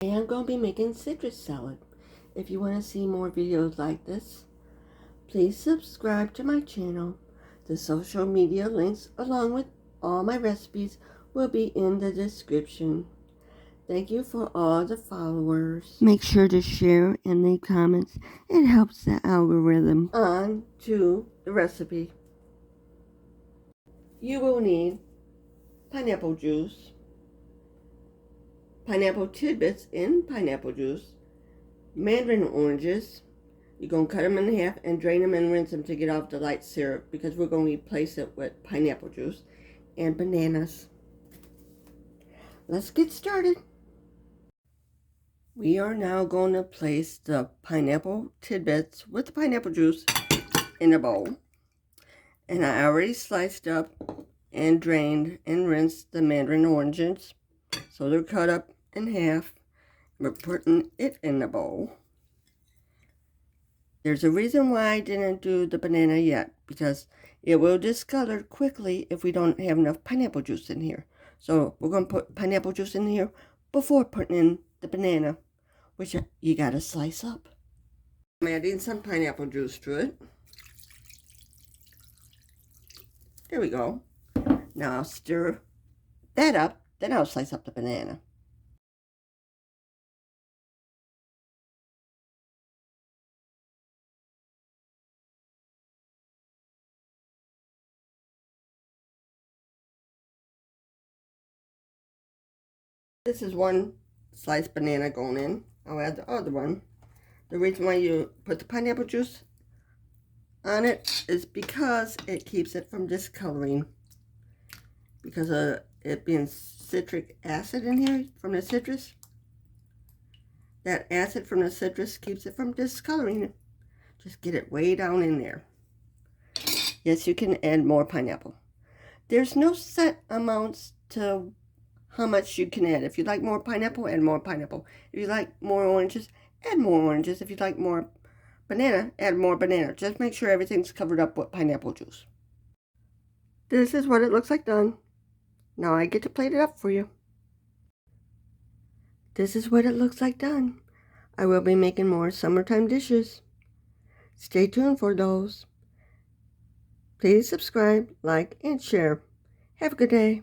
Today I'm going to be making citrus salad. If you want to see more videos like this, please subscribe to my channel. The social media links along with all my recipes will be in the description. Thank you for all the followers. Make sure to share and leave comments. It helps the algorithm. On to the recipe. You will need pineapple juice, pineapple tidbits in pineapple juice, Mandarin oranges. You're going to cut them in half and drain them and rinse them to get off the light syrup because we're going to replace it with pineapple juice, and bananas. Let's get started. We are now going to place the pineapple tidbits with the pineapple juice in a bowl. And I already sliced up and drained and rinsed the Mandarin oranges. So they're cut up in half. We're putting it in the bowl. There's a reason why I didn't do the banana yet, because it will discolor quickly if we don't have enough pineapple juice in here. So we're going to put pineapple juice in here before putting in the banana, which you got to slice up. I'm adding some pineapple juice to it. There we go. Now I'll stir that up, then I'll slice up the banana. This is one sliced banana going in. I'll add the other one. The reason why you put the pineapple juice on it is because it keeps it from discoloring. Because of it being citric acid in here from the citrus. That acid from the citrus keeps it from discoloring. Just get it way down in there. Yes, you can add more pineapple. There's no set amounts to how much you can add. If you like more pineapple, add more pineapple. If you like more oranges, add more oranges. If you like more banana, add more banana. Just make sure everything's covered up with pineapple juice. This is what it looks like done. Now I get to plate it up for you. This is what it looks like done. I will be making more summertime dishes. Stay tuned for those. Please subscribe, like, and share. Have a good day.